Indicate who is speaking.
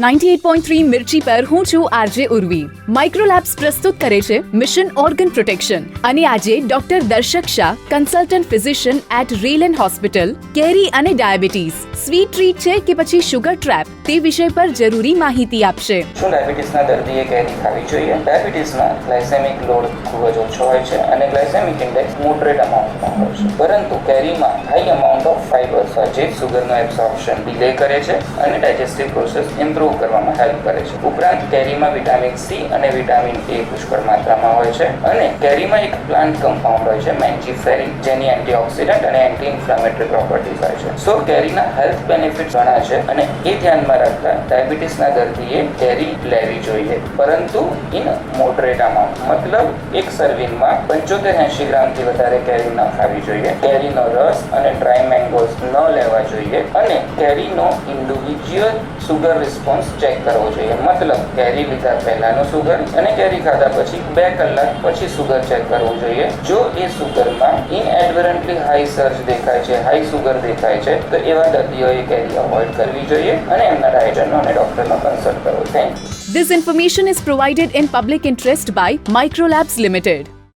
Speaker 1: 98.3 મિર્ચી પર હું છું આરજે ઉર્વી. માઇક્રોલેબ્સ પ્રસ્તુત કરે છે મિશન ઓર્ગન પ્રોટેક્શન અને આજે doctor Darshak Shah, consultant physician at રેલન હોસ્પિટલ, કેરી અને ડાયાબિટીસ સ્વીટ ટ્રીટ છે કે પછી શુગર ટ્રેપ તે વિષય પર જરૂરી માહિતી આપશે.
Speaker 2: શું ડાયાબિટીસના દર્દીએ કેરી ખાવી જોઈએ? ડાયાબિટીસમાં ગ્લાયસેમિક લોડ ખૂબ જ ઓછો હોય છે અને ગ્લાયસેમિક ઇન્ડેક્સ મોડરેટ અમાઉન્ટમાં હોય છે, પરંતુ કેરીમાં હાઈ અમાઉન્ટ ઓફ ફાઇબર્સ હોય જે સુગરનું એબ્સોર્પ્શન ડિલે કરે છે અને ડાયજેસ્ટિવ પ્રોસેસ ઇમ્પ્રૂવ કરવામાં હેલ્પ કરે છે. ઉપરાંત કેરીમાં વિટામિન સી અને વિટામિન એ પુષ્કળ માત્રામાં હોય છે અને કેરીમાં એક પ્લાન્ટ કમ્પાઉન્ડ હોય છે મેન્જીફેરિન, જેની એન્ટીઓક્સિડન્ટ અને એન્ટી ઇન્ફ્લામેટરી પ્રોપર્ટીઝ હોય છે. સો કેરીના હેલ્થ બેનિફિટ ઘણા છે અને એ ધ્યાનમાં રાખતા ડાયાબિટીસના દર્દીએ કેરી લેવી જોઈએ, પરંતુ ઇન મોડરેટ અમાઉન્ટ. મતલબ એક સર્વિંગમાં 75-80 ગ્રામથી વધારે કેરી ન ખાવી જોઈએ. કેરીનો રસ અને ડ્રાય મેંગોઝ ન લેવા જોઈએ અને કેરીનો ઇન્ડિવિજ્યુઅલ સુગર રિસ્પોન્સ ચેક કરવો જોઈએ. મતલબ કેરી લીધા પહેલાનું સુગર અને કેરી ખાધા પછી 2 કલાક પછી સુગર ચેક કરવું જોઈએ. જો એ સુગરમાં ઇનએડવરન્ટલી હાઈ સર્જ દેખાય છે, હાઈ સુગર દેખાય છે, તો એવા દર્દીઓએ કેરી અવોઇડ કરવી જોઈએ અને એમના ડાયટરનો અને ડોક્ટરનો કન્સલ્ટ કરવો. Thank you.
Speaker 1: This information is provided in public interest by Microlabs Limited.